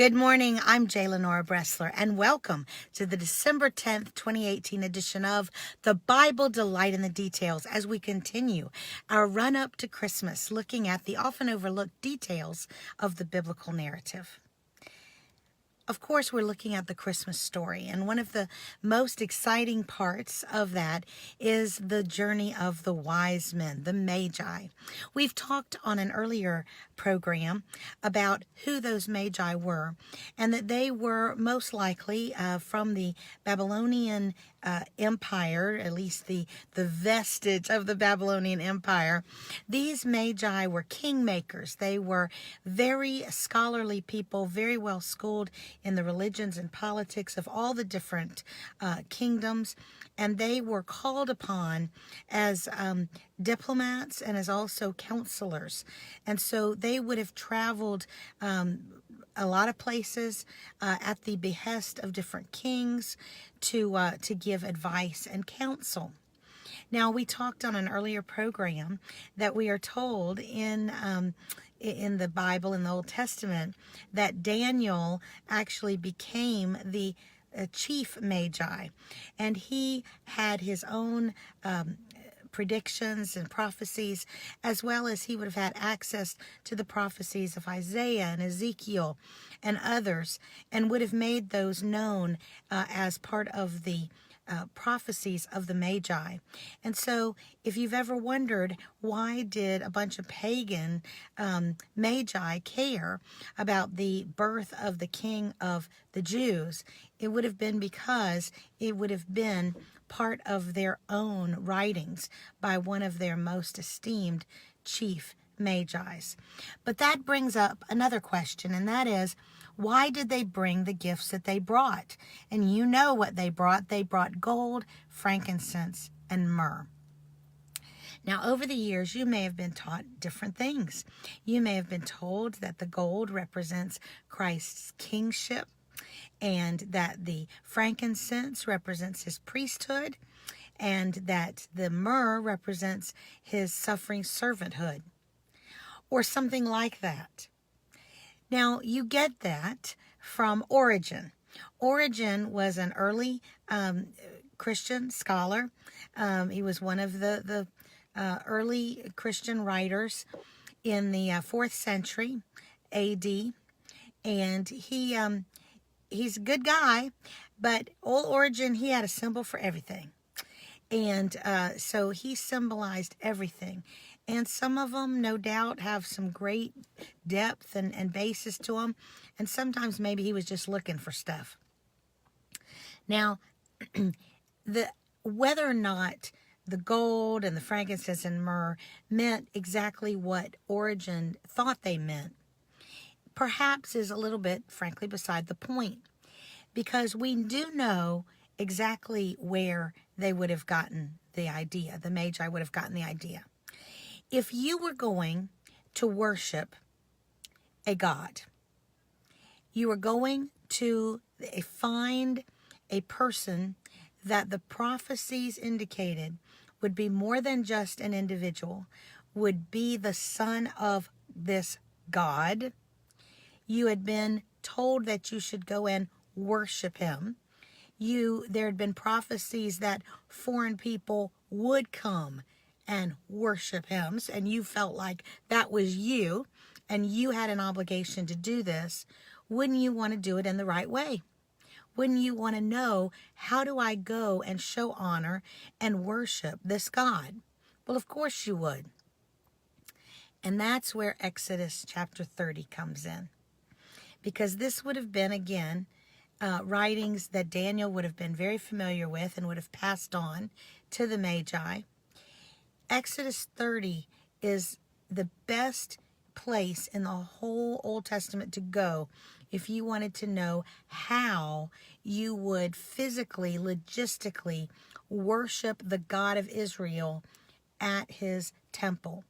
Good morning. I'm J. Lenora Bressler, and welcome to the December 10th, 2018 edition of The Bible Delight in the Details as we continue our run up to Christmas, looking at the often overlooked details of the biblical narrative. Of course, we're looking at the Christmas story, and one of the most exciting parts of that is the journey of the wise men, the Magi. We've talked on an earlier program about who those Magi were, and that they were most likely from the Babylonian empire, at least the vestige of the Babylonian empire. These Magi were kingmakers. They were very scholarly people, very well schooled in the religions and politics of all the different kingdoms, and they were called upon as diplomats and as also counselors. And so they would have traveled a lot of places at the behest of different kings to give advice and counsel. Now, we talked on an earlier program that we are told in the Bible, in the Old Testament, that Daniel actually became the chief Magi, and he had his own predictions and prophecies, as well as he would have had access to the prophecies of Isaiah and Ezekiel and others, and would have made those known as part of the prophecies of the Magi. And so if you've ever wondered why did a bunch of pagan Magi care about the birth of the king of the Jews, it would have been because it would have been part of their own writings by one of their most esteemed chief Magi's. But that brings up another question, and that is, why did they bring the gifts that they brought? And you know what they brought. They brought gold, frankincense, and myrrh. Now, over the years, you may have been taught different things. You may have been told that the gold represents Christ's kingship, and that the frankincense represents his priesthood, and that the myrrh represents his suffering servanthood, or something like that. Now, you get that from Origen. Origen was an early Christian scholar. He was one of the early Christian writers in the 4th century A.D., and he's a good guy, but old Origen, he had a symbol for everything. And so he symbolized everything. And some of them, no doubt, have some great depth and basis to them. And sometimes maybe he was just looking for stuff. Now, whether or not the gold and the frankincense and myrrh meant exactly what Origen thought they meant, perhaps is a little bit, frankly, beside the point. Because we do know exactly where they would have gotten the idea. The Magi would have gotten the idea. If you were going to worship a god, you were going to find a person that the prophecies indicated would be more than just an individual, would be the son of this god. You had been told that you should go and worship him. There had been prophecies that foreign people would come and worship him, and you felt like that was you, and you had an obligation to do this. Wouldn't you want to do it in the right way? Wouldn't you want to know, how do I go and show honor and worship this God? Well, of course you would. And that's where Exodus chapter 30 comes in. Because this would have been, again, writings that Daniel would have been very familiar with and would have passed on to the Magi. Exodus 30 is the best place in the whole Old Testament to go if you wanted to know how you would physically, logistically worship the God of Israel at his temple.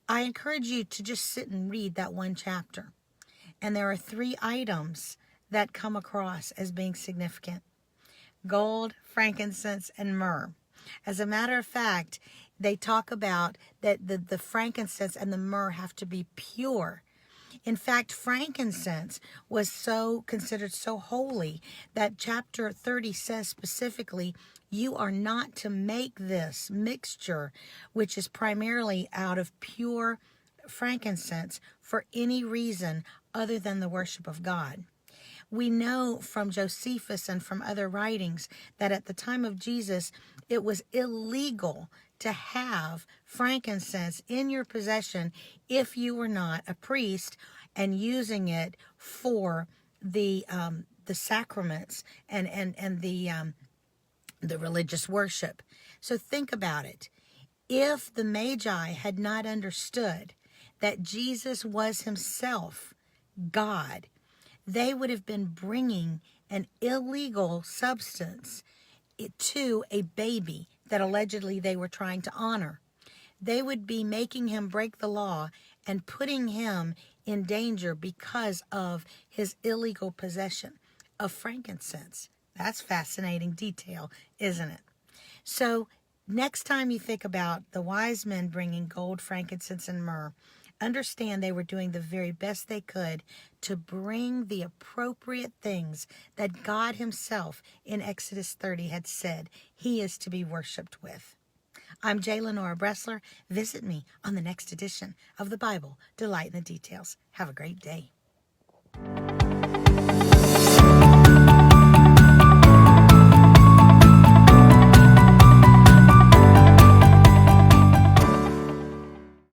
I encourage you to just sit and read that one chapter. And there are 3 items that come across as being significant: gold, frankincense, and myrrh. As a matter of fact, they talk about that the frankincense and the myrrh have to be pure. In fact, frankincense was so considered so holy that chapter 30 says specifically, you are not to make this mixture, which is primarily out of pure frankincense, for any reason other than the worship of God. We know from Josephus and from other writings that at the time of Jesus, it was illegal to have frankincense in your possession if you were not a priest and using it for the sacraments and the religious worship. So think about it. If the Magi had not understood that Jesus was himself God, they would have been bringing an illegal substance to a baby that allegedly they were trying to honor. They would be making him break the law and putting him in danger because of his illegal possession of frankincense. That's fascinating detail, isn't it? So next time you think about the wise men bringing gold, frankincense, and myrrh, understand they were doing the very best they could to bring the appropriate things that God himself in Exodus 30 had said he is to be worshiped with. I'm J. Lenora Bressler. Visit me on the next edition of the Bible, Delight in the Details. Have a great day.